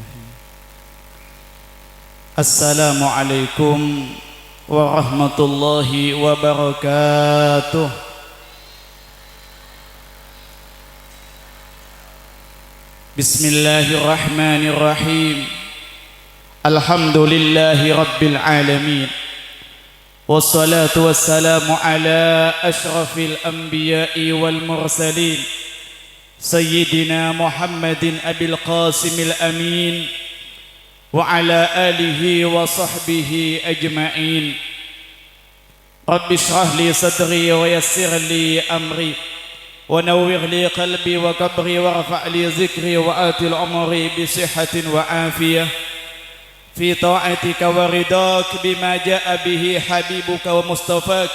Bismillahirrahmanirrahim. Assalamualaikum warahmatullahi wabarakatuh. Bismillahirrahmanirrahim. Alhamdulillahi rabbil alamin. Wassalatu wassalamu ala ashrafil anbiya'i wal mursalin Sayyidina Muhammadin Abil Qasimil Amin wa ala alihi wa sahbihi ajma'in. Rabbi shrah li sadri wa yassir li amri wa nawwir li qalbi wa kabri wa rfa' li zikri wa atil umri bi sihhatin wa afiyah fi ta'atika wa ridak bima ja'a bihi habibuka wa mustafak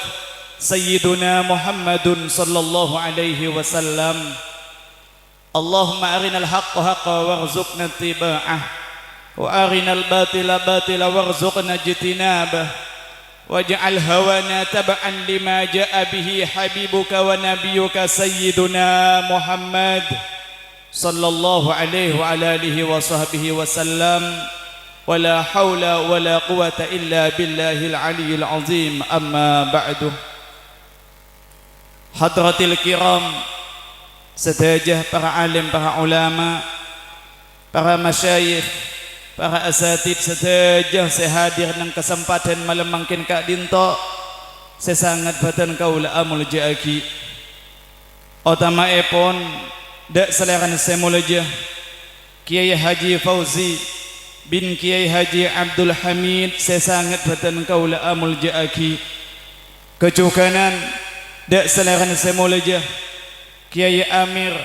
Sayyiduna Muhammadun sallallahu alaihi wasallam. Allahumma arinal haqqa haqqa warzuqna ittiba'ah wa arinal batila batila warzuqna ijtinabah waj'al hawana tab'an lima ja'a bihi habibuka wa nabiyyuka sayyiduna Muhammad sallallahu alaihi wa ala alihi wa sahbihi wasallam. Wala haula wala quwata illa billahil aliyyil azim. Amma ba'du. Hadratil kiram, sedajah para alim, para ulama, para masyayikh, para asatid sedajah sehadir nang kesempatan malam mangkin kak dinto sesangat batan kaula amul jaaki otama epon dak seleran semulaja Kiai Haji Fauzi bin Kiai Haji Abdul Hamid sesangat batan kaula amul jaaki kecukanan dak seleran semulaja Kiai Amir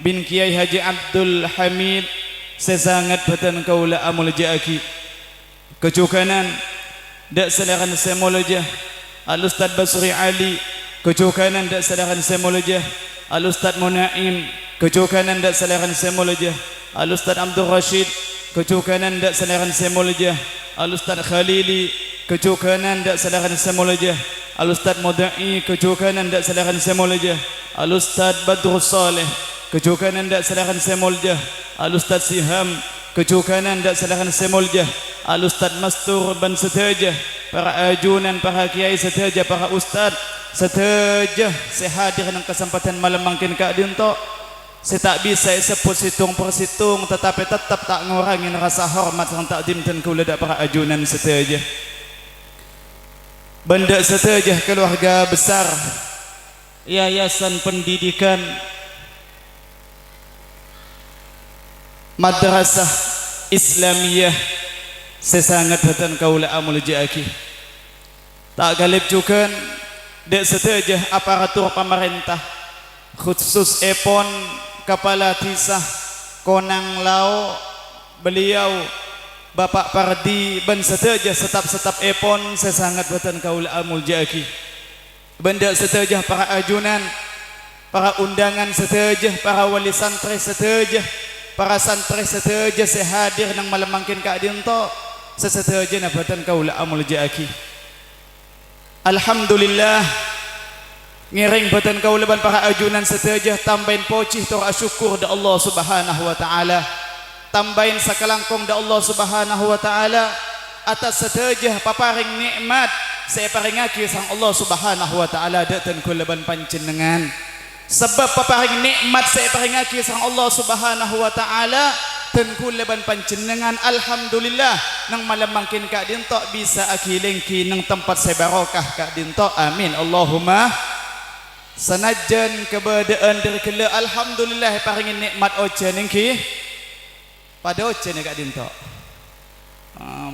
bin Kiai Haji Abdul Hamid sesangat batan kaula amul jaaki kecukanan dak seleran semulaja Al-Ustaz Basri Ali kecukanan dak seleran semulaja Al-Ustaz Munaim kecukanan dak seleran semulaja Al-Ustaz Abdul Rashid kecukanan dak seleran semulaja Al-Ustaz Khalili kecukanan dak seleran semulaja Al-Ustaz Mudai kecukanan dak seleran semulaja Al-Ustaz Badrus Saleh kecukanan dak seleran semulaja Al-Ustaz Siham kecukanan dak seleran semulaja Al-Ustaz Mastur ban setajah para ajunan para kiai setajah para ustaz setajah sehadir nang kesempatan malam mangkin kak dinto saya tak bisa sebut situng persitung tetapi tetap tak ngurangin rasa hormat dan takdim dan kepada para ajunan setajah benda setajah keluarga besar Yayasan Pendidikan Madrasah Islamiyah sesangat batan kaula amul jaaki tak galip juga dek setajah aparatur pemerintah khusus epon Kepala Tisah Konang Lao beliau Bapak Pardi ban setajah setap epon sesangat batan kaula amul jaaki benda setajah para ajunan para undangan setajah para wali santri setajah para santri setajah sehadir nang malam mangkin kak dinto sesetajah nabatan kaula amul jaaki. Alhamdulillah ngiring batan kaula ban para ajunan setajah tambahin pocih tora syukur da Allah subhanahu wa ta'ala tambahin sakalangkong da Allah subhanahu wa ta'ala atas setajah paparing nikmat saya paringaki sang Allah subhanahu wa ta'ala datan kula ban panjenengan sebab paparing nikmat saya paringaki sang Allah subhanahu wa ta'ala dan kula ban panjenengan alhamdulillah nang malam mangkin kak dinto bisa akilengki nang tempat saya barokah kak dinto amin Allahumma sanajan kebadaan dari kela alhamdulillah paringin nikmat oce nengki pada oce ni kak dinto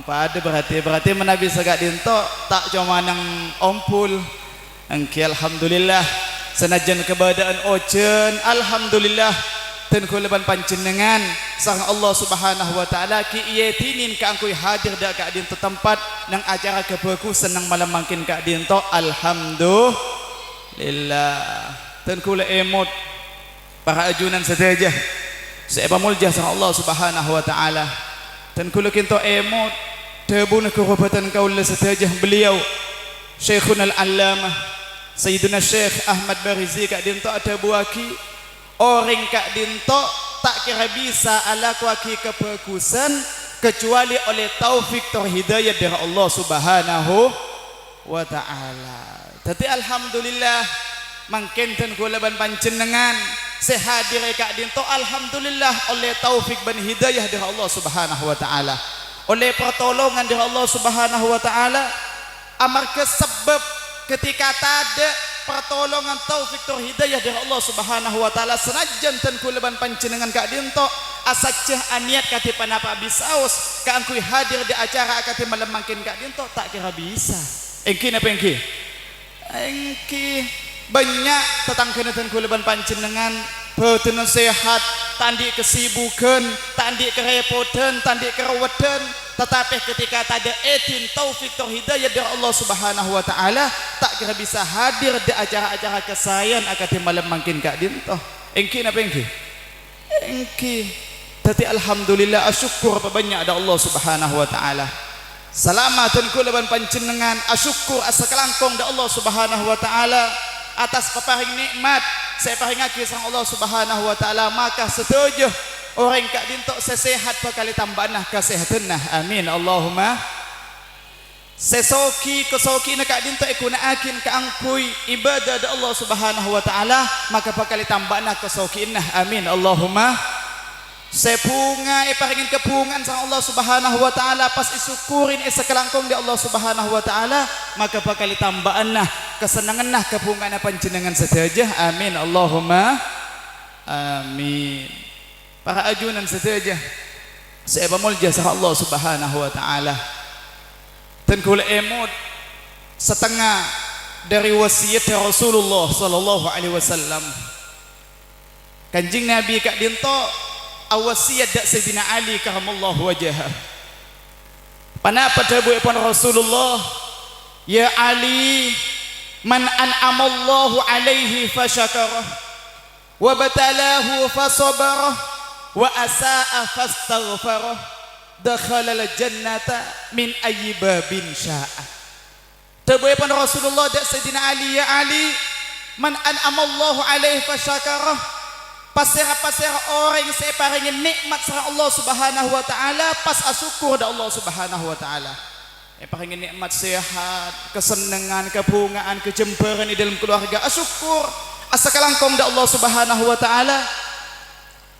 pada berarti menabi sagak dinto tak cuma nang ompul engki alhamdulillah sanajan kebadaan ocean alhamdulillah dan kulaban panjenengan sang Allah subhanahu wa ta'ala ki iyetinin ka angkui hadir dak kak dinto tempat nang acara kebagusan nang malam mangkin kak dinto alhamdulillah dan kula emot para ajunan setajah saya pamulja sang Allah subhanahu wa ta'ala dan kula kinto emot tabun kerubatan kaula setajah beliau Syekhun al-Allamah Sayyiduna Syekh Ahmad Barizi kak dinto ada buaki orang kak dinto tak kira bisa ala kuaki kebagusan kecuali oleh taufik atau hidayah dari Allah Subhanahu wa ta'ala. Jadi alhamdulillah mangkenten kulaban panjenengan sehadir kak dinto alhamdulillah oleh taufik dan hidayah dari Allah Subhanahu wa ta'ala, oleh pertolongan dari Allah Subhanahu wa ta'ala. Amar sebab ketika tada pertolongan taufik dan hidayah dari Allah Subhanahu wa ta'ala senajan ten kulaban panjenengan kak dinto asaceh aniat kati panapa bisaus kaangkui hadir di acara akati malam mangkin kak dinto tak kira bisa. Engki napa engki? Engki banyak tetangkeun kulaban panjenengan beuteunan sehat, tandi kesibukan, tandi kerepotan, tandi kerewedan, tetapi ketika tak ada etin taufik atau hidayah dari Allah Subhanahu wa ta'ala tak kira bisa hadir di acara-acara kesayan akati malam mangkin kak dinto. Engki napa engki? Engki tadi alhamdulillah asyukur apa banyak ada Allah Subhanahu wa ta'ala. Salamatan kulaban panjenengan asyukur asa kelangkong da Allah Subhanahu wa ta'ala atas paparing nikmat saya paringake sang Allah Subhanahu wa ta'ala. Maka setuju orang kak dintok sesehat bakal tambahna kesehatanna, amin Allahumma. Sesoki kesoki na kak dintok ikunaakin kaangkui ibadah da Allah Subhanahu wa ta'ala maka bakal tambahna kesokinna, amin Allahumma. Sepunga paringin kepungan sang Allah Subhanahu wa ta'ala pas isukurin sekelangkong di Allah Subhanahu wa ta'ala maka bakal tambaan nah kesenangan nah kepungan panjenengan sedaya, amin Allahumma amin. Para ajunan sedaya saya pamulja sang Allah Subhanahu wa ta'ala dan kula emot setengah dari wasiat Rasulullah sallallahu alaihi wasallam. Kanjing Nabi kak dinto awasiyat dak Sayyidina Ali karamallahu wajhah. Panapa dawuh pun Rasulullah, ya Ali, man an'amallahu alaihi fasyakarah wa batalahu fasabarah wa asaa fastaghfarah dakhala al-jannata min ayyi babin syaa. Dawuh pun Rasulullah dak Sayyidina Ali, ya Ali, man an'amallahu alaihi fasyakarah, pasera orang yang saya paringin nikmat sama Allah Subhanahu wa ta'ala pas asyukur da Allah Subhanahu wa ta'ala. Paringin nikmat sehat, kesenangan, kebungaan, kejemberan di dalam keluarga, asyukur asa kalangkong da Allah Subhanahu wa ta'ala.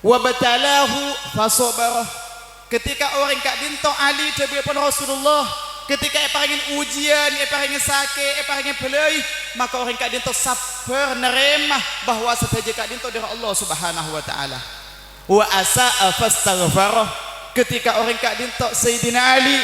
Wa batalahu fasabarah, ketika orang kak dinto Ali dawuh Rasulullah ketika paringin ujian, paringin sakit, paringin belai maka orang kak dinto sabar nerema bahwa saja kak dinto dari Allah Subhanahu wa ta'ala. Wa asaa fastaghfarah, ketika orang kak dinto Sayyidina Ali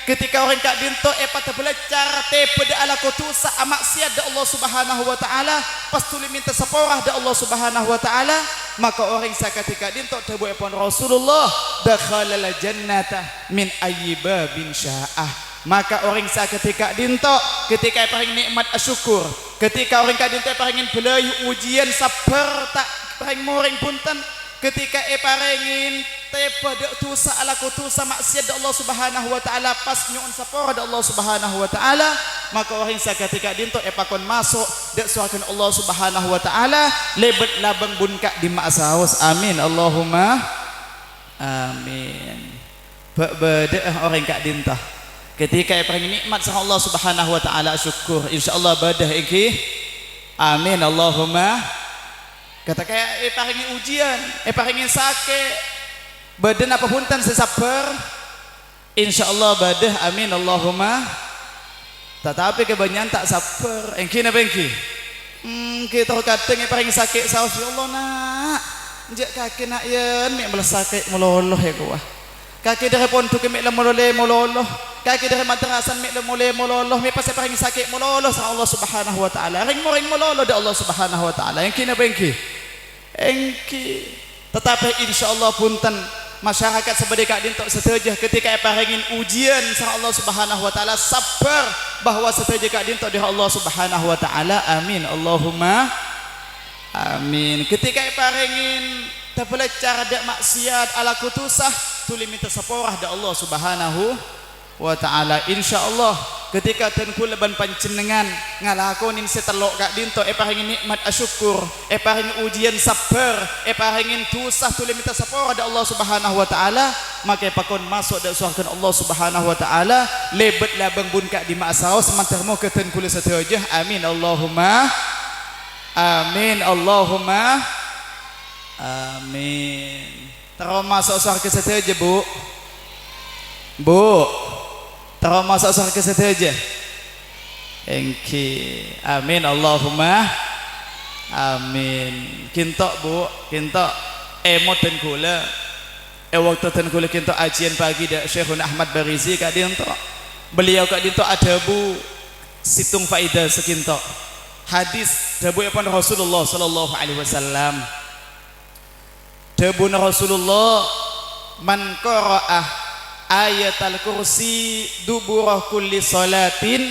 ketika orang kak dinto pada belajar pada ala kutusa amaksiat da Allah Subhanahu wa ta'ala pas tuli minta saporah da Allah Subhanahu wa ta'ala maka orang sakatika dinto dawuh Rasulullah dakhalal jannata min ayyi babin syaa. Maka orang seketika dinto ketika paring nikmat asyukur, ketika orang kak dinto paringin belai ujian sabar tak paring moring punten, ketika paringin pada tusa ala kutusa maksiat Allah Subhanahu wa ta'ala pas nyuun sapora da Allah Subhanahu wa ta'ala maka orang seketika dinto pakon masuk dak suakeun Allah Subhanahu wa ta'ala lebet labang bunka di ma'saus, amin Allahumma amin. Beda orang kak dinto ketika paling nikmat sama Allah Subhanahu wa ta'ala syukur insyaallah badah iki, amin Allahumma. Kata kayak paling ujian paling sakit badan apa punten sesabar insyaallah badah, amin Allahumma. Tetapi kebanyakan tak sabar engki napa engki kita kadang paling sakit saus ya Allah nak njak kaki nak yen mek belas sakit meloloh ya kuah kaki dari pontu ke mek mololoh kaki dari madrasan mek mololoh mek pas paling sakit mololoh sa Allah Subhanahu wa ta'ala ring mololoh da Allah Subhanahu wa ta'ala engki napa engki tetapi insyaallah punten masyarakat sebagai kak dintok setuju ketika paringin ujian sa Allah Subhanahu wa ta'ala sabar bahwa setuju kak dintok dari Allah Subhanahu wa ta'ala, amin Allahumma amin. Ketika paringin tablet cara dak maksiat ala kutusah tuli minta saporah da Allah Subhanahu wa ta'ala insyaallah ketika tenku leban panjenengan ngalakonin setelok kak dinto paringin nikmat asyukur paringin ujian sabar paringin tusah tuli minta sapora da Allah subhanahu wa ta'ala maka pakon masuk da surga Allah subhanahu wa ta'ala lebet labang bun kak di ma'asau semantar mo ke tenku le setajah amin Allahumma amin Allahumma amin. Taruh masuk surga setajah bu taruh masuk surga setajah engki amin Allahumma amin. Kintok bu kintok emot dan kula waktu dan kula kintok ajian pagi dak Syekhun Ahmad Barizi kak dinto beliau kak dinto ada bu situng faidah sekintok hadis dabu apa Rasulullah sallallahu alaihi wasallam dabu Rasulullah man qara'ah ayatal kursi duburah kulli salatin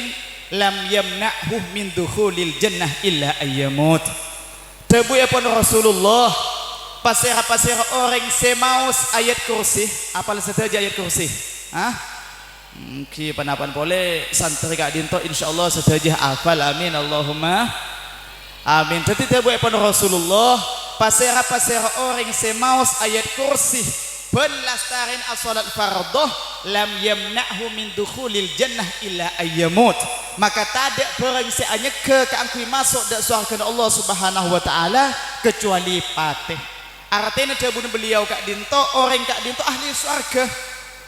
lam yamna'hu min dukhulil jannah illa ayyamut. Dabu apa Rasulullah pasir orang semaus ayat kursi apal saja ayat kursi ki panapan boleh santri kak dinto insyaallah sedajah hafal amin Allahumma amin. Jadi dabu apa Rasulullah pasir orang semaus ayat kursi penlastarin as-salat fardhah lam yamna'hu min dukhulil jannah illa ayyamut maka tak orang seanya ke angkui masuk dak surga Allah subhanahu wa ta'ala kecuali patih. Artinya dabun beliau kak dinto orang kak dinto ahli surga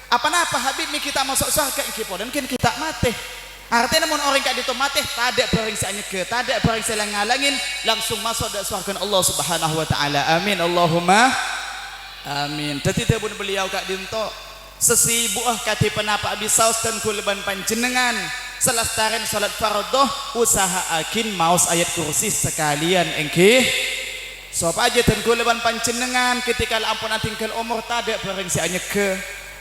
apa Habib ni kita masuk surga iki podan kan kita mati. Artinya mun orang kak dinto mati tak ada orang seanya ke tak ada orang selang ngalangin langsung masuk dak surga Allah subhanahu wa ta'ala amin Allahumma amin. Jadi dabun beliau kak dinto sesibuah kati penapa abisaus dan kuleban panjenengan selastaren salat fardhah usahakin maus ayat kursi sekalian engke sapa aja dan kuleban panjenengan ketika ampun tinggal umur tak ada bareng si anyeke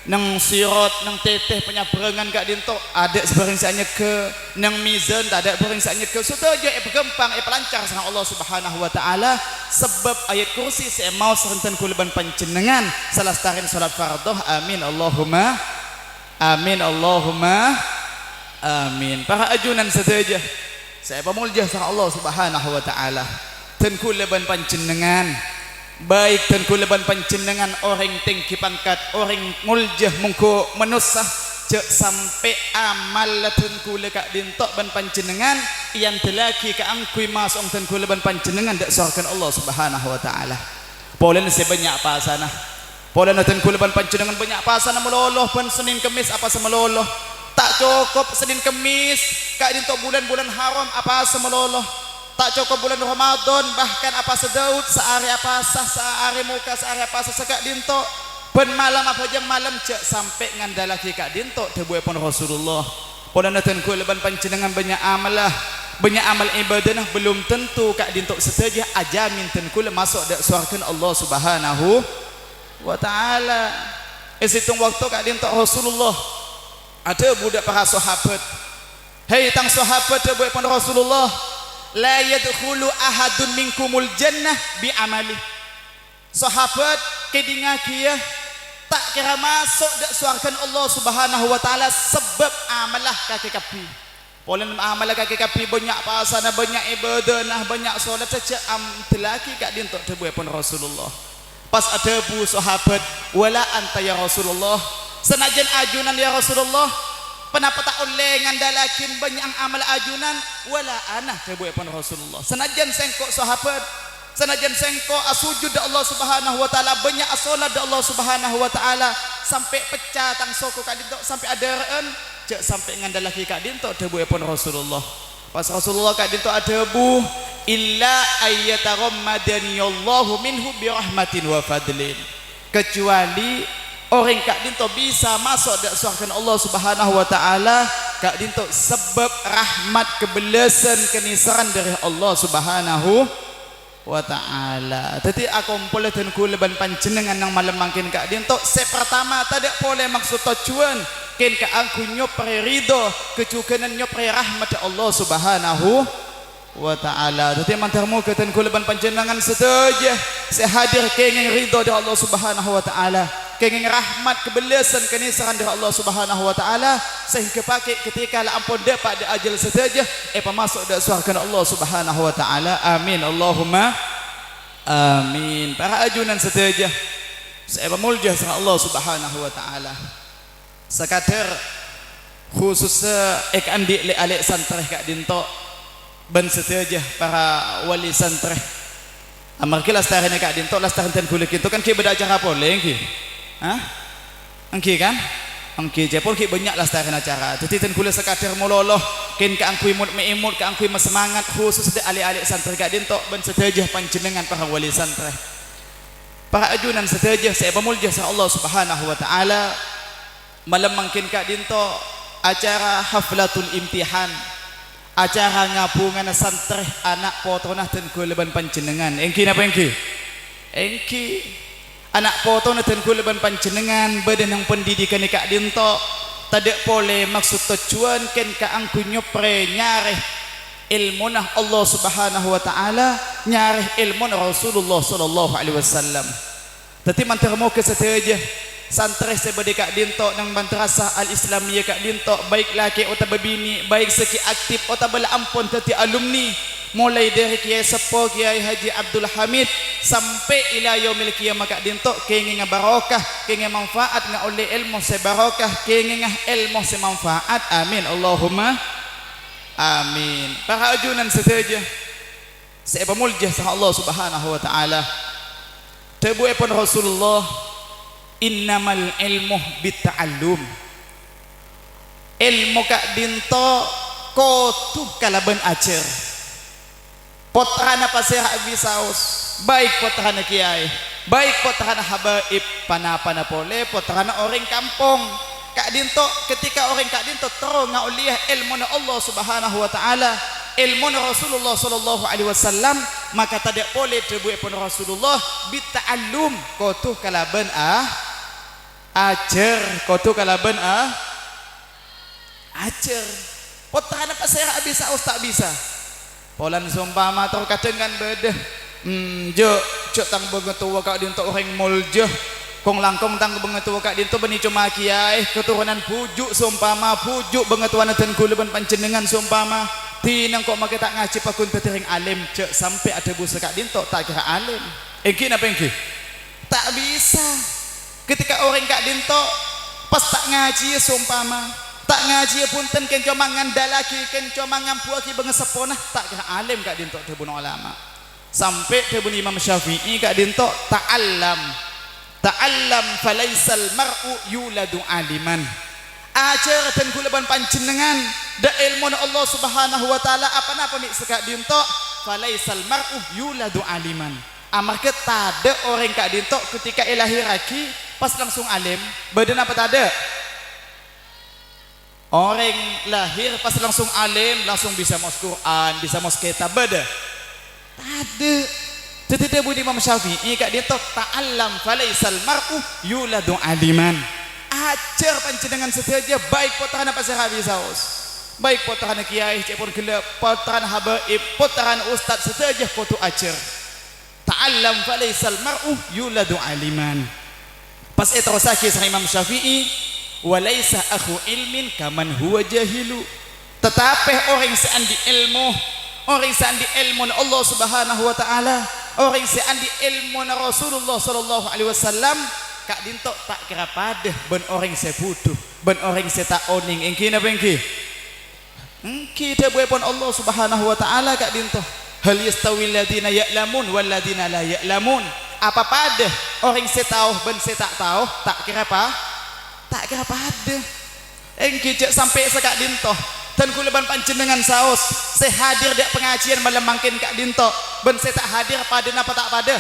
nang sirot nang teteh penyaberangan kak dinto ada sebarang si anyeke nang mizan tak ada bareng si anyeke sutaja bergempang pelancar sama Allah subhanahu wa ta'ala sebab ayat kursi saya mau serentan kuleban panjenengan selastaren salat fardhah amin Allahumma amin Allahumma amin. Para ajunan saja saya pemuljah sama Allah subhanahu wa ta'ala dan kuleban panjenengan baik dan kuleban panjenengan orang tinggi pangkat orang muljah mungko menusah cek sampai amal dan kule kak dintok ban panjenengan yang telaki ke angkui masuk dan kuleban panjenengan dak surga Allah subhanahu wa ta'ala polen sebanyak apa sana polen dan kuleban panjenengan banyak apa sana meloloh pan Senin Kemis apa semeloloh tak cukup Senin Kemis kak dintok bulan-bulan haram apa semeloloh tak cukup bulan Ramadan bahkan apa sedaud sehari apa sah sehari muka sehari apa sah sekak dinto ben malam apa jam malam cek sampai ngandalaki kak dinto debu pun Rasulullah podan dan kuleban panjenengan banyak amalah banyak amal ibadah belum tentu kak dinto saja ajamin ten kule masuk dak surga Allah subhanahu wa ta'ala. Hitung waktu kak dinto Rasulullah ada budak para sahabat hei tang sahabat debu pun Rasulullah la yadkhulu ahadun minkumul jannah bi amali sahabat kedinga kia tak kira masuk dak surga Allah subhanahu wa ta'ala sebab amalah kaki kapi polen amalah kaki kapi banyak pasana banyak ibadah banyak solat saja telaki kak dintok debu pun Rasulullah pas ada bu sahabat wala anta ya Rasulullah senajan ajunan ya Rasulullah kenapa tak oleh ngandalakin banyak amal ajunan wala anah debu pun Rasulullah senajan sengkok sahabat senajan sengkok asujud da Allah subhanahu wa ta'ala banyak asolat da Allah subhanahu wa ta'ala sampai pecah tang soko kak dinto sampai adaraan cek sampai ngandalaki kak dinto debu pun Rasulullah pas Rasulullah kak dinto adebu illa ayyatarammadani Allahu minhu birahmatin wa fadlin kecuali orang kak dinto bisa masuk dak surga Allah subhanahu wa ta'ala kak dinto sebab rahmat kebelasan kenisaran dari Allah subhanahu wa ta'ala. Jadi aku boleh dan kuleban panjenengan nang malam mangkin kak dinto sepertama tidak boleh maksud tujuan ken ka aku nyopre ridho kecukanan nyopre rahmat Allah subhanahu wa ta'ala. Jadi mantarmu keten kuleban panjenengan setuju sehadir kenging ridho dari Allah subhanahu wa ta'ala kenging rahmat kebelasan kenisaran dari Allah Subhanahu wa taala sehingga pakai ketika la ampun dapat da ajal saja masuk da surga Allah Subhanahu wa taala. Amin Allahumma amin. Para ajunan saja saya memuljah sama Allah Subhanahu wa taala. Sekadar khususnya andi le alik santreh kak dinto ban saja para wali santreh amar ki lastaren kak dinto lastaren ten kulik itu kan ki beda acara pole ki. Hah? Angki kan? Angki jepol ki banyak lastaren acara. Jadi ten kulik sekadar mololoh kin ka angkui mut meimut ka angkui semangat khusus de alik-alik santreh kak dinto ban saja panjenengan para wali santreh. Para ajunan saja saya memuljah sa Allah Subhanahu wa taala malam mangkin kak dinto acara haflatul imtihan, acara ngabungan santreh anak potona ten kuleban panjenengan. Engki napa engki? Engki anak potona ten kuleban panjenengan badan yang pendidikan kak dinto tadek pole maksud tujuan ken ka angku nyopre nyareh ilmunah Allah Subhanahu wa taala, nyareh ilmun Rasulullah sallallahu alaihi wasallam. Tadi mantarmo ke saja santreh sebade kak dinto nang madrasah al-islamiyah kak dinto baik laki atau babini baik seki aktif atau bala ampun tadi alumni mulai dari Kiai Sepo Kiai Haji Abdul Hamid sampai ila yaumil qiyamah kak dinto kenging barokah kenging manfaat nga oleh ilmu se barokah kenging ilmu se manfaat. Amin Allahumma amin. Para ajunan saja saya pemuljah sama Allah Subhanahu wa taala. Tebu pun Rasulullah innamal ilmu bitta'allum. Ilmu kak dinto kotuh kalaban acer potrana pasir abisaus baik potrana kiai baik potrana habaib panapana pole potrana orang kampung kak dinto ketika orang kak dinto terus ngauliah ilmu na Allah Subhanahu wa taala ilmu na Rasulullah sallallahu alaihi wasallam maka tidak boleh terbuat pun Rasulullah bitta'allum kotuh kalaban ajar kotuh kalaban ajar potrana pasir abisaus tak bisa polan sumpama tau kadengan bedah jo tang bengetua kak dinto orang muljo kong langkong tang bengetua kak dinto beni cuma kiai keturunan pujuk sumpama pujuk bengetuan dan kuleban panjenengan sumpama tinang kok make tak ngaji pakun tetering alim cek sampai ada busa kak dinto tak kira alim engki napa engki tak bisa ketika orang kak dinto pas tak ngaji sumpama tak ngaji punten ken cuma ngandalaki ken cuma ngampuaki bengesepona tak kira alim kak dinto tebun ulama sampai tebun Imam Syafi'i kak dinto ta'allam falaisal mar'u yuladu aliman ajar dan kuleban panjenengan da ilmu Allah Subhanahu wa taala apa-apa mik sekak dinto falaisal mar'u yuladu aliman amar ketada orang kak dinto ketika ilahiraki pas langsung alim badan apa tada orang lahir pas langsung alim langsung bisa mos Quran bisa mos kitab beda tada tetapi Abu Imam Syafi'i kak dinto ta'allam falaisal mar'u yuladu aliman ajar panjenengan saja baik potrana pasir habisaus baik potrana kiai cepon gelap potrana habaib potrana ustaz saja foto ajar ta'allam falaisal mar'u yuladu aliman. Pas terus sakit sama Imam Syafi'i walaisa akhu ilmin kaman huwa jahilu tetapi orang seandi ilmu orang seandi ilmu Allah Subhanahu wa taala orang seandi ilmu Rasulullah sallallahu alaihi wasallam kak dinto tak kira padah ben orang seputuh ben orang tak oning engki napa engki engki dewe pun Allah Subhanahu wa taala kak dinto hal yastawil ladina ya'lamun wal ladina la ya'lamun apa pada orang tahu ben tak tahu tak kira apa tak kira pada engki cek sampai sekak dinto dan kuleban panjenengan saos saya hadir di pengajian malam mangkin kak dinto ben saya tak hadir pada napa tak pada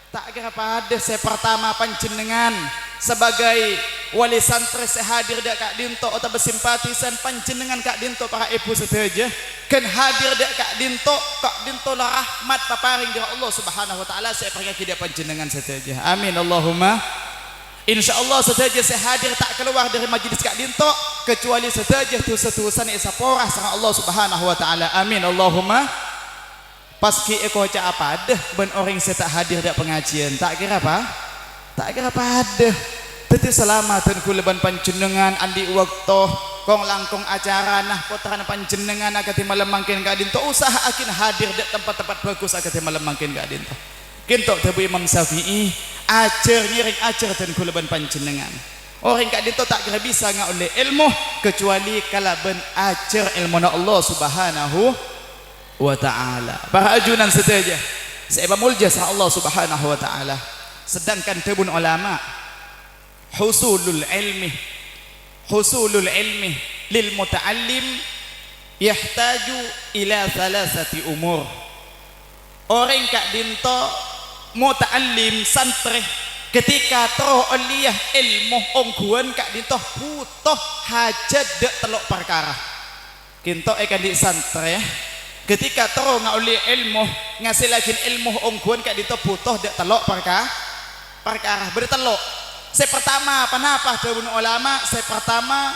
tak kira pada saya pertama panjenengan sebagai wali santri saya hadir di kak dinto atau bersimpatisan panjenengan kak dinto para ibu saja kan hadir di kak dinto lah rahmat paparing dari Allah Subhanahu wa taala saya pergi dia panjenengan saja. Amin Allahumma insyaallah saja saya hadir tak keluar dari majlis kak dinto kecuali saja tusan isapora sama Allah Subhanahu wa taala. Amin Allahumma paski eko ca apa deh ben orang saya tak hadir di pengajian tak kira apa tak kira pada teti selamatan kuleban panjenengan andi waktu kong langkong acara nah potaran panjenengan agati malam mangkin kadin to usaha akin hadir di tempat-tempat bagus agati malam mangkin kadin to kinto tebu Imam Syafi'i ajar nyiring ajar dan kuleban panjenengan orang kadin to tak kira bisa nga oleh ilmu kecuali kalaban ajar ilmu na Allah subhanahu wa ta'ala. Para ajunan sedaja saya mulja sa Allah subhanahu wa ta'ala sedangkan tebun ulama husulul ilmi lil muta'allim yahtaju ila thalathati umur. Orang kak dinto muta'allim santri ketika toh aliyah ilmu ongguan kak dinto butuh hajat dek telok perkara kinto ekan di santri ketika toh ngauli ilmu ngasih lagi ilmu ongguan kak dinto butuh dek telok perkara bertelok. Saya pertama kenapa dawun ulama? Saya pertama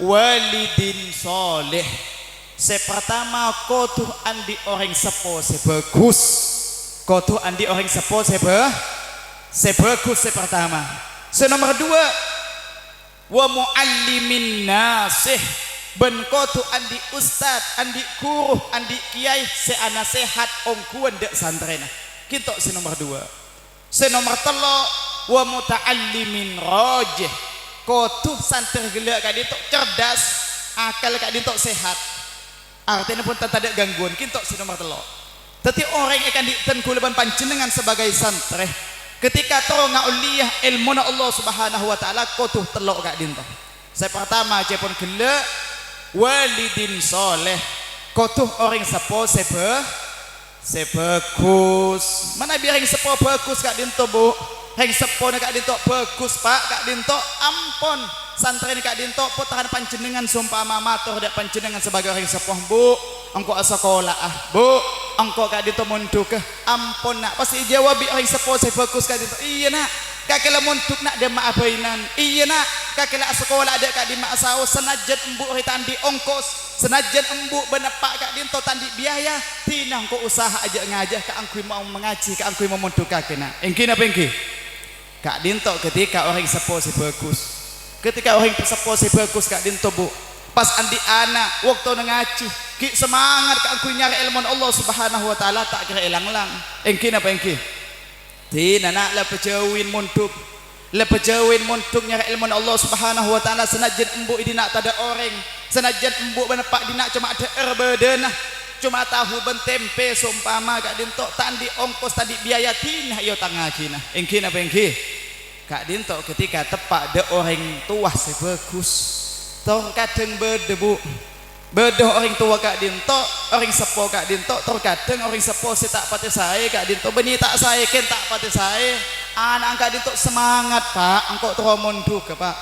walidin soleh. Saya pertama kotuh andi orang sepo sebagus. Kotuh andi orang sepo sebagus saya pertama. Saya nomor dua wa muallimin nasih. Ben kotuh andi ustad, andi guru, andi kiai saya nasihat ongkuan dek santrena. Kita saya nomor dua. Saya nomor telo wa muta'allimin rajih kotuh santri gila kak dintok cerdas akal kak dintok sehat artinya pun tak ada gangguan kintok si nomor telo tapi orang yang akan ditenkuleban panjenengan sebagai santri ketika tero ngauliah ilmu na Allah subhanahu wa ta'ala kotuh telo kak dintok saya pertama aja pun gila walidin soleh kotuh orang sepo sebagus mana biar yang sepo bagus kak dintok bu heng sepon kak dinto bagus pak kak dinto ampun santri kak dinto potahan panjenengan sumpama matur dak panjenengan sebagai orang sepuh bu engko sekolah bu engko kak dinto munduk ampun nak pasti jawab orang sepuh saya bagus kak dinto iya nak kakela munduk nak dia maabainan iya nak kakela sekolah ada kak di maasau senajan embuk ritan di ongkos senajan embuk benepak kak dinto tandi biaya tinang ko usaha aja ngajah kak angkui mau mengaji kak angkui mau munduk kak na engki napa engki kak dinto ketika orang sepo si bagus ketika orang sepo si bagus kak dinto bu pas andi anak waktu ngaji ki semangat kak aku nyari ilmu Allah subhanahu wa ta'ala tak kira ilang-lang engki napa engki tina nak la pejawin munduk nyari ilmu Allah subhanahu wa ta'ala senajan embuk di nak tada orang senajan embuk benepak di nak cuma ada erbedenah cuma tahu ben tempe sumpama kak dinto tandi ongkos tadi biaya tinah yo tangah kina engki napa engki kak dinto ketika tepak de orang tua sebagus tor kadang berdebu bedoh orang tua kak dinto orang sepo kak dinto tor kadang orang sepo si tak pati saya kak dinto beni tak saya ken tak pati saya anak kak dinto semangat pak engkau tua monduk pak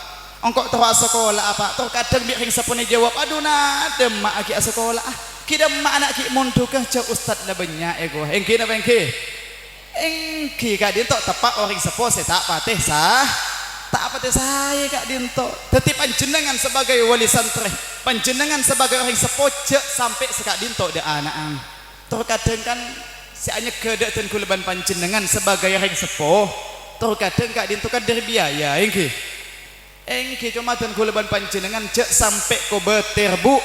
engkau tua sekolah apa tor kadang biar orang sepo ni jawab aduh nak demak aki sekolah kita mak anak ki monduk jauh ustad lah banyak ego engki napa engki kak dinto tepak orang sepo saya tak patih saya kak dinto tetapi panjenengan sebagai wali santri panjenengan sebagai orang sepo sampai sekak dinto de anak terkadang kan si hanya kedak dan kuleban panjenengan sebagai orang sepo terkadang kak dinto kan dari biaya engki cuma dan kuleban panjenengan sampai ko beter bu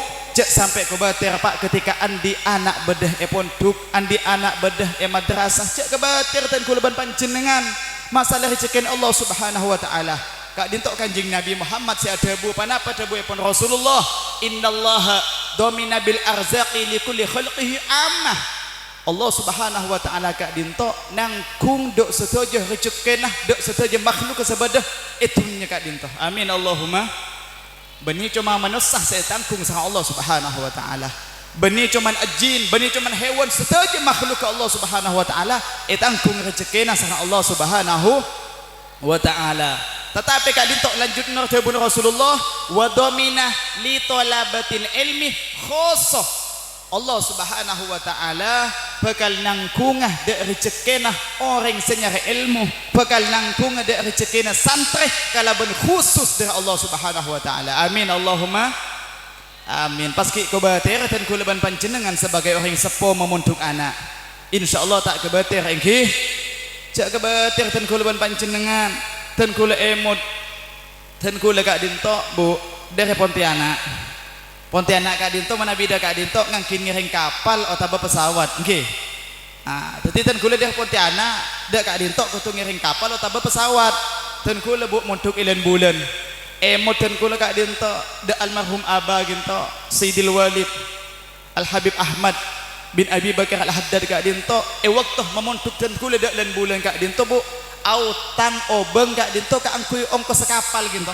sampai ke batir pak ketika andi anak bedah pondok andi anak bedah madrasah ke batir dan kuleban panjenengan masalah rezeki Allah subhanahu wa ta'ala kak dintok kanjing Nabi Muhammad si ada bu panapa ada bu pun Rasulullah innallaha domina bil arzaqi li kulli khalqihi ammah Allah subhanahu wa ta'ala kak dintok nangkung dok setuju rezeki nah dok setuju makhluk sebadah itunya kak dintok amin Allahumma benih cuma manusia saya tanggung sama Allah subhanahu wa ta'ala benih cuma jin benih cuma hewan setuju makhluk Allah subhanahu wa ta'ala tanggung rezekina sama Allah subhanahu wa ta'ala tetapi kak dintok lanjut nurtabun Rasulullah wa domina li talabatil ilmi khosoh Allah subhanahu wa ta'ala bakal nangkungah dek rezekinah orang senyara ilmu bakal nangkungah dek rezekinah santri kalaban khusus dari Allah subhanahu wa ta'ala amin Allahumma amin paski kebatir dan kuleban panjenengan sebagai orang sepo memuntuk anak insyaallah tak kebatir engki jak kebatir dan kuleban panjenengan ten kula emut ten kula Kak Dinto Bu dari Pontianak Kak Dinto mana bida Kak Dinto ngangkin ngiring kapal atau pesawat nggih. Jadi ten kula dari Pontianak dak Kak Dinto kudu ngiring kapal atau pesawat. Ten kula Bu montuk ilen bulan emut ten kula Kak Dinto da almarhum Aba Ginto Sayyidil Walid Al Habib Ahmad bin Abi Bakar Al Haddad Kak Dinto waktu memontuk ten kula dak len bulan Kak Dinto Bu autan obeng Kak Dinto ka angkuy ongkos kapal gitu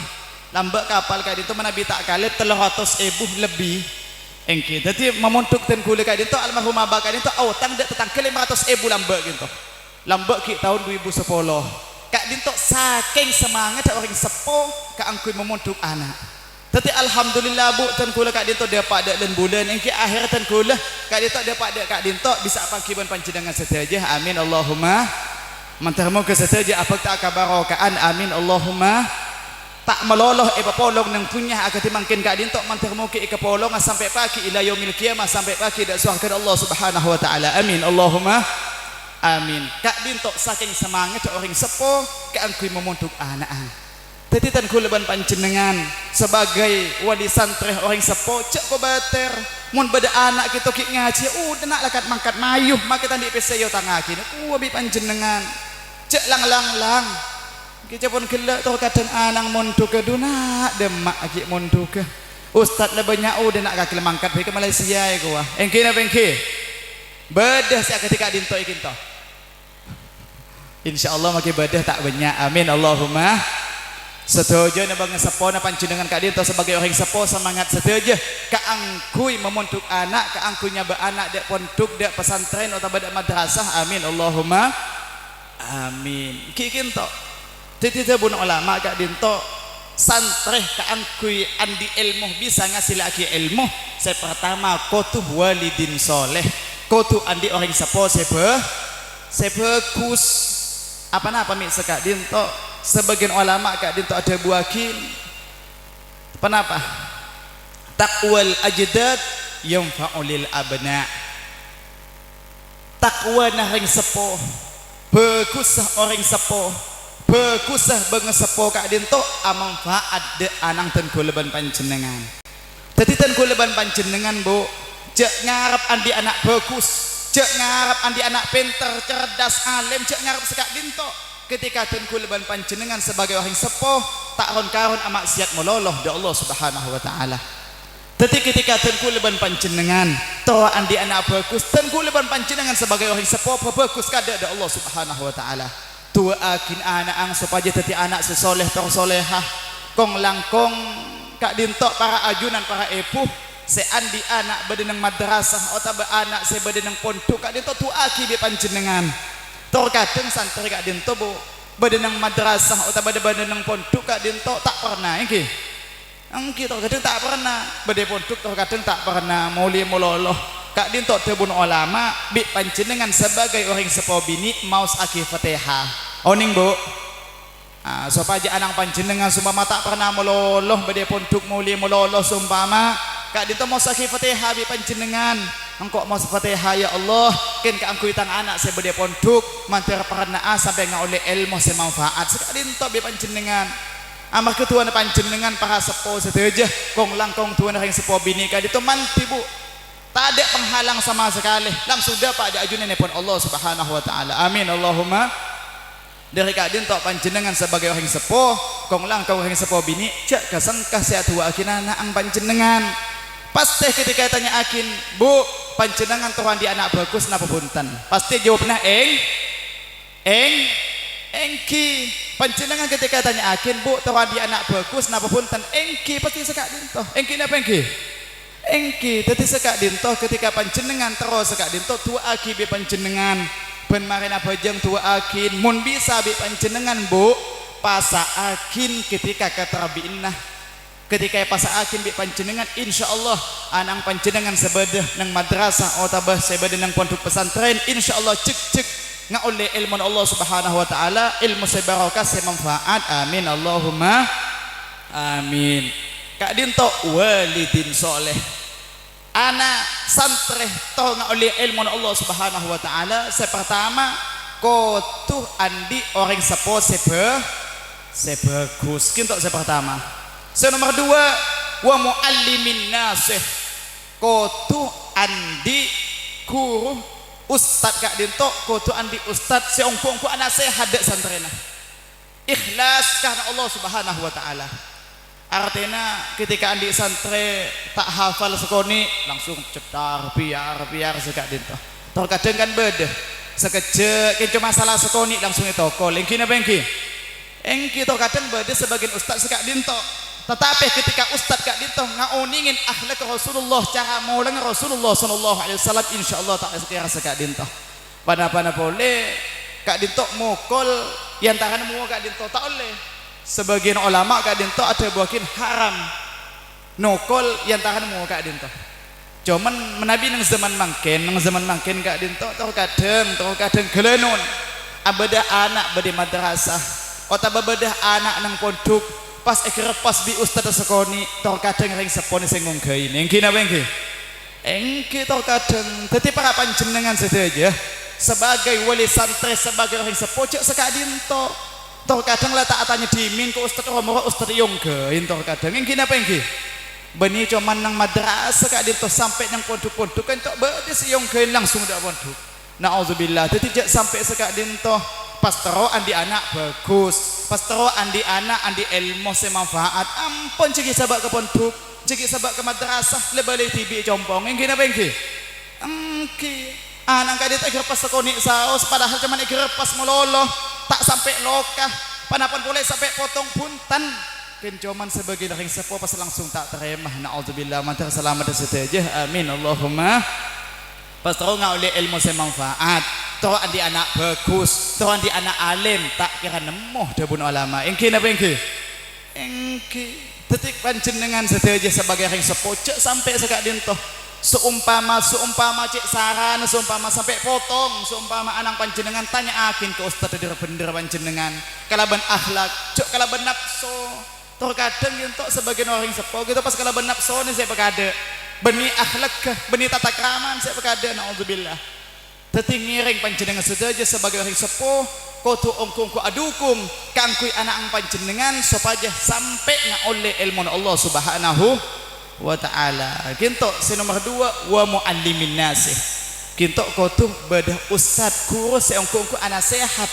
lambak kapal Kak Dinto mana bita kali 300.000 lebih engke jadi memontuk ten kula Kak Dinto almarhum Aba Kak Dinto autan dak tetangke 500.000 lambak gitu lambak ki tahun 2010 Kak Dinto saking semangat orang sepo ka angkuy memontuk anak tapi alhamdulillah Bu ten kula Kak Dinto dapat dak dan bulan engke akhir ten kula Kak Dinto dapat dak Kak Dinto bisa pangkiban panjenengan sedaja amin Allahumma mantarmo ke sedaja apa tak kabarokaan amin Allahumma tak meloloh papolong nang punya agati mangkin Kak Dinto mantarmo ke ikapolong sampai pagi ila yaumil qiyamah sampai pagi dak suarkan Allah Subhanahu wa taala amin Allahumma amin Kak Dinto saking semangat orang sepo ke angkuy memontuk anak jadi tan kula ban panjenengan sebagai wali santri orang sepo cek ko bater mun bada anak kita ki ngaji udah nak lakat mangkat mayuh make tandi peseyo tangaki ku abi panjenengan cek lang kita pun kela to kadang anang montu ke duna demak aki montu ke ustad le banyak udah nak kaki mangkat ke Malaysia ya gua engke na engke bedah sia ketika dinto ikin to insyaallah make bedah tak banyak amin Allahumma setuju na bang sepo na panjenengan Kak Dinto sebagai orang sepo semangat setuju kaangkuy memontuk anak kaangkunya anak dek pondok dek pesantren atau dak madrasah amin Allahumma amin kikin to titite bun ulama Kak Dinto santreh kaangkuy andi ilmu bisa ngasih lagi ilmu saya pertama kotu walidin soleh kotu andi orang sepo sebagus apa mi Kak Dinto sebagian ulama Kak Dinto ada buakin kenapa taqwal ajdad yanfa'ulil abna takwa nahring sepo bagusah orang sepo bagusah banget sepo Kak Dinto amanfaat de anang ten kuleban panjenengan jadi ten kuleban panjenengan Bu cek ngarep andi anak bagus cek ngarep andi anak pinter cerdas alim cek ngarep Kak Dinto ketika ten kuleban panjenengan sebagai orang sepo tak ron-karon amaksiat meloloh di Allah Subhanahu wa taala. Jadi ketika ten kuleban panjenengan toa andi anak bagus ten kuleban panjenengan sebagai orang sepo bagus kada di Allah Subhanahu wa taala. Tua akin anak ang supaya jadi anak sesoleh tersolehah kong langkong Kak Dinto para ajunan para epuh seandi anak badenang madrasah atau anak se badenang pondok Kak Dinto tua aki di panjenengan terkadang santri Kak Dinto Bu badenang madrasah atau badenang pondok Kak Dinto tak pernah iki engki terkadang tak pernah badhe pondok terkadang tak pernah muli mololoh Kak Dinto tebun ulama bi panjenengan sebagai orang sepo bini maus aki Fatihah oning Bu supaya anang panjenengan sumpama tak pernah mololoh badhe pondok muli mololoh sumpama Kak Dinto maus aki Fatihah bi panjenengan engkau mau Fatihah ya Allah ken ka angku itang anak saya bade pondok mantir pernah sampai ngaole ilmu saya manfaat Kak Dinto be panjenengan amar ketua panjenengan para sepo seteja kong langkong tuan yang sepo bini Kak Dinto manti Bu tak ada penghalang sama sekali langsung dapat ada ajunan pun Allah Subhanahu wa taala amin Allahumma dari Kak Dinto panjenengan sebagai orang sepo kong langkong yang sepo bini cak kasengkah saya tua akinana ang panjenengan pasti ketika tanya akin Bu panjenengan tuhan di anak bagus napa punten pasti jawabnya engki panjenengan ketika tanya akin Bu tuhan di anak bagus napa punten engki pasti Kak Dinto engki napa engki jadi Kak Dinto ketika panjenengan terus Kak Dinto tua aki be panjenengan ben marina bajang tua akin mun bisa be panjenengan Bu pasa akin ketika katrabiinah ketika pas akin bi panjenengan insyaallah anang panjenengan sebedah nang madrasah atau sebedah nang pondok pesantren insyaallah cek ngaule ilmu Allah Subhanahu wa taala ilmu sebarakah semanfaat amin Allahumma amin Kak Dinto walidin soleh anak santri toh ngaule ilmu Allah Subhanahu wa taala pertama kotuh andi orang sepo saya bagus kinto saya pertama. Saya nomor dua wa muallimin nasih kotu andi guru ustad kak dinto kotu andi ustad seongko-ongko anak saya hadak santrena ikhlas karena Allah subhanahu wa ta'ala. Artinya ketika andi santre tak hafal sekoni langsung cetar biar sekak dinto terkadang kan beda sekejap kincu masalah sekoni langsung itu kol engki apa engki terkadang beda sebagian ustad sekak dinto. Tetapi ketika Ustadz Kak Dinto ngauningin akhlak Rasulullah cara maulang Rasulullah sallallahu alaihi wasallam insyaallah tak sekira Kak Dinto. Pada boleh Kak Dinto mukul yang tahan mau Kak Dinto tak oleh. Sebagian ulama Kak Dinto ada buakin haram nukul yang tahan mau Kak Dinto. Cuman menabi nang zaman mangken Kak Dinto terkadang gelenun abada anak bade madrasah atau bedah anak nang pondok pas pas bi ustad sekoni terkadang ring seponi sing nggain engki napa engki terkadang dadi para panjenengan sedaja sebagai wali santri sebagai ring sepojok sekak dinto terkadang lah taatanya dimin ke ustad romo ustad yo nggain terkadang engki napa beni cuman nang madrasah kak dinto sampai nang pondok-pondok kan tok bedes yo nggain langsung ndak pondok naudzubillah dadi jak sampai sekak dinto pastero andi anak bagus pastero andi anak andi ilmu semanfaat ampun cegi sabak ke pondok cegi sabak ke madrasah lebale tibi compong engki napa engki anak kadi tak pas sekoni saos padahal cuman iki pas meloloh tak sampai lokah panapun boleh sampai potong puntan ken cuman sebagai ring sepo pas langsung tak terima naudzubillah mantar selamat sedaja amin Allahumma pastero ngauli ilmu semanfaat toh andi anak bagus toh andi anak alim tak kira nemoh dabun ulama engki napa engki detik panjenengan sedaja sebagai ring sepojok sampai sekak dinto seumpama cek saran seumpama sampai potong seumpama anang panjenengan tanya akin ke ustad bener panjenengan kalaban akhlak cok kalaban nafsu terkadang dinto sebagai orang sepo gitu pas kalaban nafsu ini saya pekade beni akhlak beni tata kraman saya pekade naudzubillah teti ngiring panjenengan sedaja sebagai orang sepuh kotu ongkongku adukung kangkui anak ang panjenengan supaya sampai oleh ilmu Allah subhanahu wa ta'ala kinto si nomor dua wa muallimin nasih kinto kotu badah ustad guru seongkongku anak sehat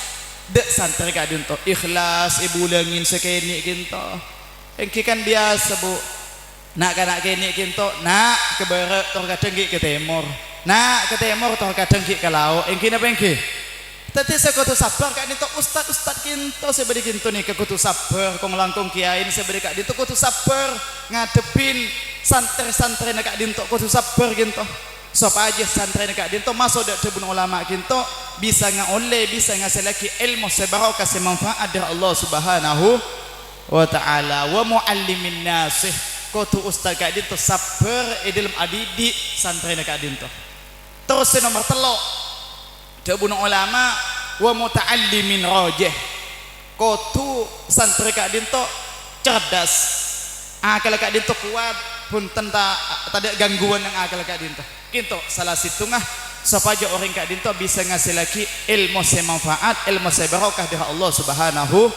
dek santri kadunto ikhlas ibu langin sekeni kinto engki kan biasa bu nak kanak keni kinto nak ke barat terkadang ke timur nah ke timur terkadang ke laut engki napa engki tadi saya kudu sabar kak dinto ustad kinto saya beri kinto nih kudu sabar kong langkong kiain saya beri kak dinto kudu sabar ngadepin santri kak dinto kudu sabar kinto sop aja santri kak dinto masuk dak debun ulama kinto bisa ngaole bisa ngasih lagi ilmu sebarokah semanfaat dari Allah subhanahu wa ta'ala wa muallimin nasih kudu ustad kak dinto sabar dalam adidik santri kak dinto. Terus nomor telo dabun ulama wa muta'allimin rajih kudu santri kak dinto cerdas akal kak dinto kuat pun tak ada gangguan yang akal kak dinto kinto salah situngah supaya orang kak dinto bisa ngasih lagi ilmu semanfaat ilmu sebarokah dari Allah subhanahu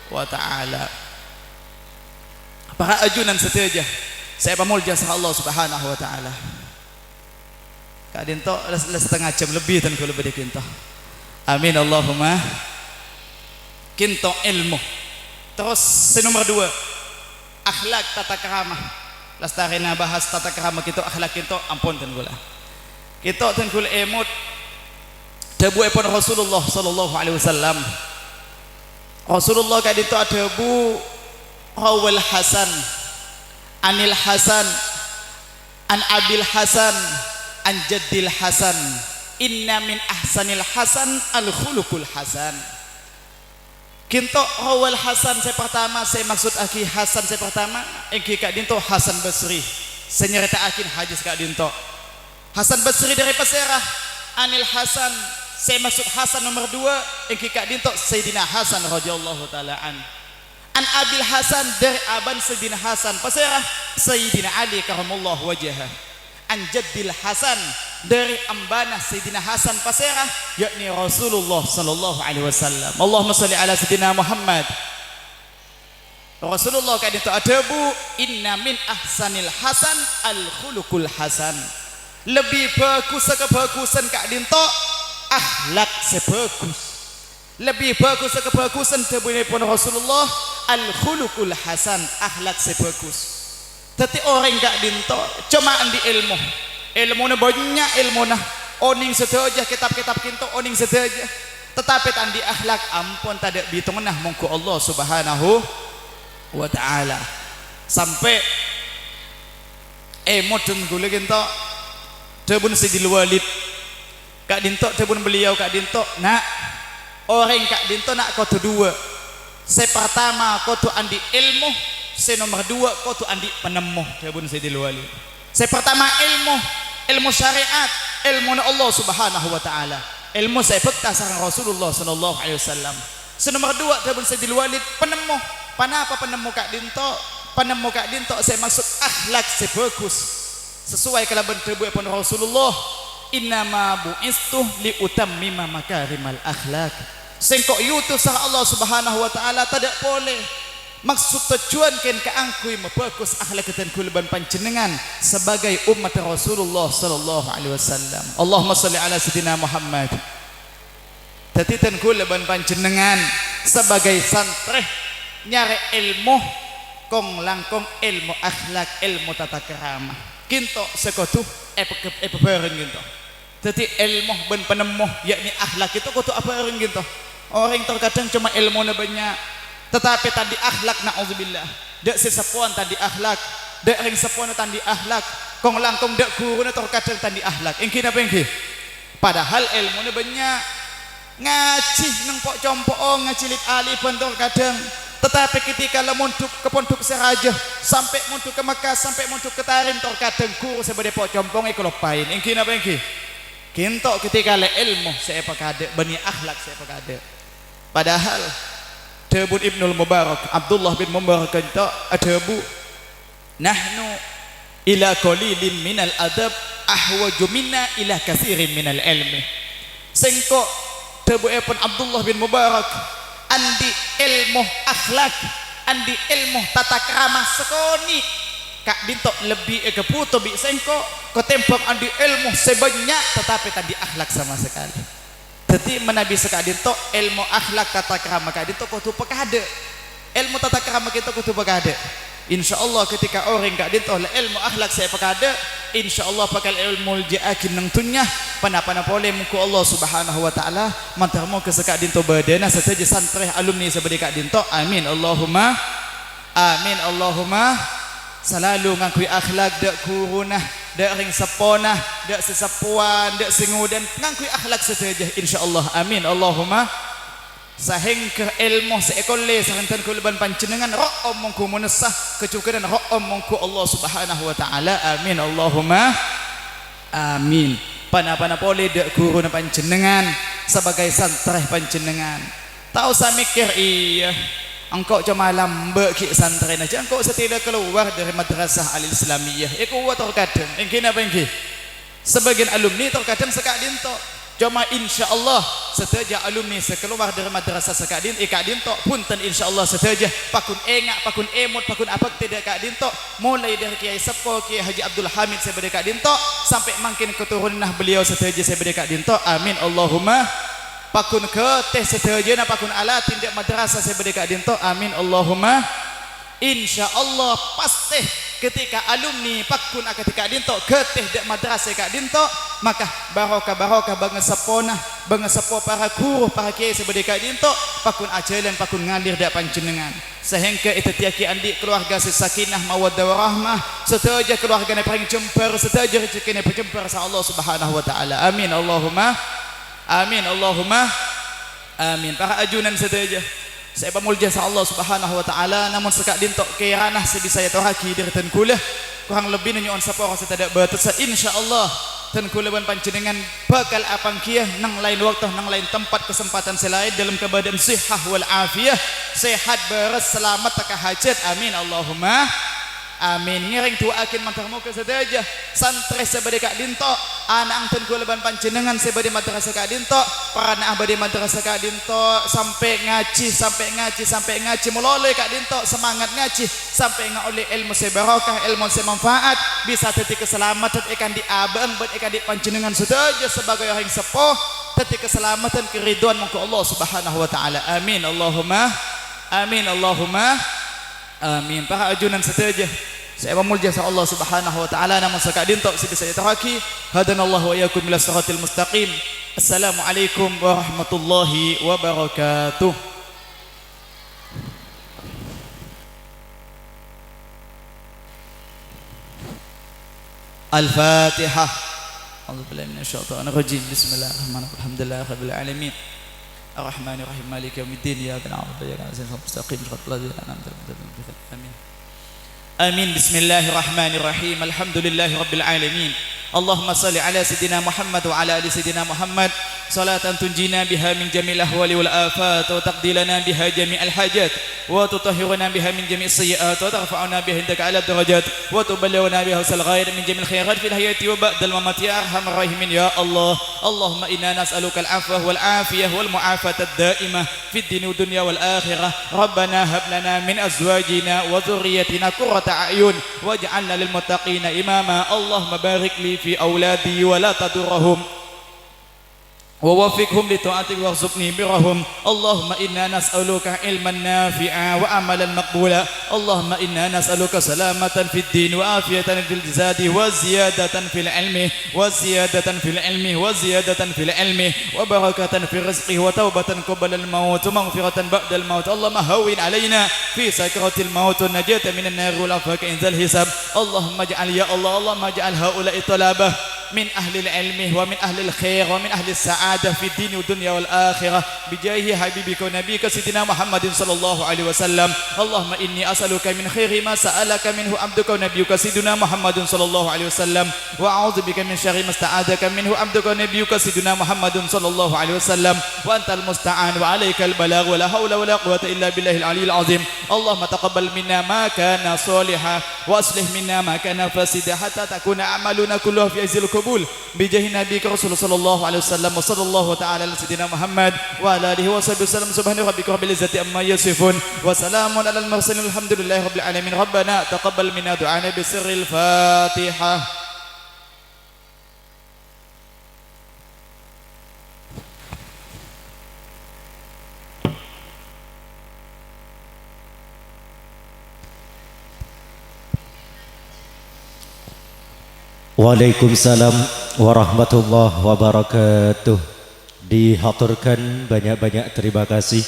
wa ta'ala. Para ajunan setia saya pamul jasa Allah subhanahu wa ta'ala kak dinto setengah jam lebih dan kalau lebih kinto amin Allahumma kinto ilmu. Terus nomor dua akhlak tata keramah lastarina bahas tata keramah kita akhlak kinto ampun dan gula kita dan gula emut debu epon Rasulullah sallallahu alaihi wasallam Rasulullah kak dinto debu rawal Hasan anil Hasan an abil Hasan an jaddil Hasan inna min ahsanil Hasan al khuluqul Hasan kinto rawal Hasan saya pertama saya maksud aki Hasan saya pertama engki kak dinto Hasan Basri saya nyerita akin hadis kak dinto Hasan Basri dari Pasirah anil Hasan saya maksud Hasan nomor dua engki kak dinto Sayyidina Hasan radhiyallahu taala an abil Hasan dari aban Sayyidina Hasan Pasirah Sayyidina Ali karamallahu wajhah an jaddil Hasan dari ambana Sayyidina Hasan Pasirah yakni Rasulullah sallallahu alaihi wasallam Allahumma shalli ala Sayyidina Muhammad Rasulullah kak dinto adabu inna min ahsanil hasan al khuluqul hasan. Lebih bagus kebagusan kak dinto akhlak sebagus. Lebih bagus kebagusan pun Rasulullah al khuluqul hasan, akhlak sebagus. Tapi orang kak dinto cuma andi ilmu na banyak ilmu na oning sedaja kitab-kitab kinto oning sedaja, tetapi tandi akhlak ampun tak ada bitung nah mongko Allah subhanahu wa ta'ala. Sampai modern gula kinto tebun Sidil Walid kak dinto tebun beliau kak dinto nak orang kak dinto nak kau tu dua. Saya pertama kau tu andi ilmu, saya nomor dua kau tu andi penemuh tebun Sidil Walid. Saya pertama ilmu syariat, ilmu Allah subhanahu wa ta'ala, ilmu saya pekta sarang Rasulullah sallallahu alaihi wasallam. Senomor dua tebun Sidil Walid penemuh. Panapa penemu kak dinto? Penemu kak dinto saya maksud akhlak sebagus sesuai kalaban tebu pun Rasulullah innama bu'istu li utammima makarimal akhlak. Sengkok yutus sarang Allah subhanahu wa ta'ala tidak boleh maksud tujuan ken keangkui membagus akhlak dan kulban panjenengan sebagai umat Rasulullah sallallahu alaihi wasallam. Allahumma shalli ala sayyidina Muhammad. Dadi ten kulban panjenengan sebagai santri nyari ilmu kong langkong ilmu akhlak, ilmu tata kerama kinto sekotu bareng kinto. Jadi ilmu ben penemuh yakni akhlak itu kutu apa bareng kinto. Orang terkadang cuma ilmu na banyak tetapi tadi akhlak naudzubillah dak sesapuan tadi akhlak dak ring sapuan tadi akhlak kong langkong dak guru na terkadang tadi akhlak engki napa engki padahal ilmu na banyak ngaji nang pok compo ngajilit alif bentor kadang. Tetapi ketika lemunduk ke pondok seraja sampai munduk ke Mekah sampai munduk ke Tarim terkadang guru sebagai pok compong kelopain engki napa engki kinto ketika le ilmu saya pakade bani akhlak saya pakade. Padahal Debun Ibnul Mubarak Abdullah bin Mubarak kinto adabu nahnu ila qalilin minal adab ahwaju minna ila katsirin minal ilmi. Sengko debu pun Abdullah bin Mubarak andi ilmu akhlak, andi ilmu tata krama sekoni kak dinto lebih keputo bi sengko ketembak andi ilmu sebanyak tetapi tadi akhlak sama sekali. Jadi menabi sekak dinto ilmu akhlak tata krama kak dinto kudu pekade, ilmu tata krama kita kudu pekade. Insyaallah ketika orang kak dinto ilmu akhlak saya pekade, insyaallah bakal ilmu jaakin nang tunya panapana boleh muku Allah subhanahu wa ta'ala mantarmu kesekak dinto badana saja santri alumni sebagai kak dinto. Amin Allahumma amin Allahumma. Selalu ngakui akhlak dak kurunah dak ring seponah dak sesapuan dak singudan ngakui akhlak saja insyaallah. Amin Allahumma. Sehingga ilmu seekole sarantan kulban panjenengan ra omongku menesah kecukuran ra omongku Allah subhanahu wa ta'ala. Amin Allahumma amin. Panapana boleh dak guru panjenengan sebagai santri panjenengan tahu saya mikir iya engkau cuma lambe ki santri aja engkau setidaknya keluar dari madrasah al-islamiyah iku wa terkadang engki napa engki sebagian alumni terkadang sekak dinto cuma insyaallah seteja alumni sekeluar dari madrasah sekak din ikak dinto punten insyaallah seteja pakun engak pakun emot pakun apa tidak kak dinto mulai dari Kiai Sepo Kiai Haji Abdul Hamid sebagai kak dinto sampai makin keturunan beliau seteja sebagai kak dinto. Amin Allahumma. Pakun ke teh seteja na pakun ala tindak madrasah sebagai kak dinto. Amin Allahumma. Insyaallah pasti ketika alumni pakun ketika dinto keteh dek madrasah kak dinto maka barokah banget sepona banget sepo para guru para kiai sebagai kak dinto pakun ajalan pakun ngalir dak panjenengan sehingga itu tiaki andi keluarga sakinah mawaddah warahmah seteja keluarga paling jembar seteja rezekine berjembar sa Allah subhanahu wa ta'ala. Amin Allahumma amin Allahumma amin. Para ajunan seteja saya pamulja sa Allah subhanahu wa ta'ala namun sekak dintok ke ranah sebisa ya tohaki dari ten kulah kurang lebih nunyon sapora setada batas insyaallah ten kulah ban panjenengan bakal apang kia nang lain waktu nang lain tempat kesempatan selain dalam keadaan sihah wal afiyah sehat beres selamat tak hajat. Amin Allahumma amin. Ngiring tuakin mantarmuka sedaya santri sebade kak dinto anak angten kulaban panjenengan sebade madrasah kak dinto para anak abadi madrasah kak dinto sampai ngaji mulole kak dinto semangat ngaji sampai oleh ilmu sebarakah ilmu semanfaat bisa teti keselamatan ikan di abang buat ikan di panjenengan sedaya sebagai orang sepuh teti keselamatan keriduan muka Allah subhanahu wa ta'ala amin Allahumma amin. Para ajunan setuju saya memuja Allah subhanahu wa ta'ala namun sekadin tok sibisa yatahaki hadanallahu wa iyyakum ila siratil mustaqim. Assalamualaikum warahmatullahi wabarakatuh. Al-Fatihah. A'udzubillahi minasyaitonir rajim. Bismillahirrahmanirrahim. Alhamdulillahirabbil alamin. Ar-Rahmanir-Rahim. Maliki yaumiddin. Iyyaka na'budu wa iyyaka nasta'in. Mustaqim shiratal ladzina an'amta 'alaihim. Amin. Amin. Bismillahirrahmanirrahim. Alhamdulillahirabbil alamin. Allahumma salli ala sayidina Muhammad wa ala ali sayidina Muhammad salatan tunjina biha min jamil ahwali wal afat wa taqdilana biha jami'al hajat wa tutahhiruna biha min jami'is sayyi'at wa tarfa'una biha indaka ala darajat wa tuballighuna biha usal ghair min jamil khairat fil hayati wa ba'dal mamati ya arhamar rahimin ya Allah. Allahumma inna nas'aluka al-'afwa wal 'afiyah wal mu'afata ad-da'imah fid din wa dunya wal akhirah. Rabbana hab lana min azwajina wa dhurriyyatina qurrata a'yun waj'alna lil muttaqina imama. Allahumma barik li fi auladi wa la tadurrahum wa wafiqhum li ta'atik warzuqni birahum. Allahumma inna nas'aluka ilman nafi'a wa amalan maqbula. Allahumma inna nas'aluka salamatan fid din wa afiyatan fil zadi wa ziyadatan fil ilmi wa ziyadatan fil ilmi wa ziyadatan fil ilmi wa barakatan fil rizqi wa taubatan qabla al maut wa maghfiratan ba'da al maut. Allahumma hawwin alaina fi sakratil maut wa najata minan nar wal afaka inzal hisab. Allahumma ij'al ya Allah Allahumma ij'al haula'i talabah min ahli al-ilmi wa min ahli al-khair wa min ahli as-sa'adah fi din wa dunya wal akhirah bijahi habibika wa nabiyika sayyidina Muhammadin sallallahu alaihi wasallam. Allahumma inni as'aluka min khairi ma sa'alaka minhu abduka wa nabiyuka sayyidina Muhammadin sallallahu alaihi wasallam wa a'udzubika min syarri ma sta'adaka minhu abduka wa nabiyuka sayyidina Muhammadin sallallahu alaihi wasallam wa antal musta'an wa 'alaikal balagh wa la haula wa la quwwata illa billahil aliyyil azim. Allahumma taqabbal minna ma kana shalihan wa aslih minna ma kana fasidan hatta takuna a'maluna kulluha fi azil qabul bijahi nabi rasulullah sallallahu alaihi wasallam wa sallallahu ta'ala ala sayyidina Muhammad wa ala alihi wa sahbihi wasallam. Subhana rabbika rabbil izzati amma yasifun wa salamun alal mursalin alhamdulillahi rabbil alamin. Rabbana taqabbal minna du'ana bi sirril Fatihah. Waalaikumsalam warahmatullahi wabarakatuh. Dihaturkan banyak-banyak terima kasih.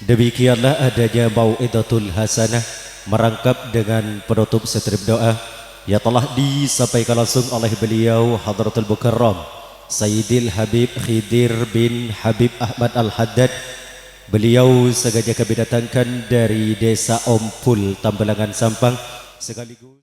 Demikianlah adanya Mau'idatul Hasanah merangkap dengan penutup setrip doa yang telah disampaikan langsung oleh beliau Hadratul Mukarram Sayyidil Habib Khidir bin Habib Ahmad Al-Haddad. Beliau sengaja kami datangkan dari Desa Ompul, Tambelangan, Sampang, sekaligus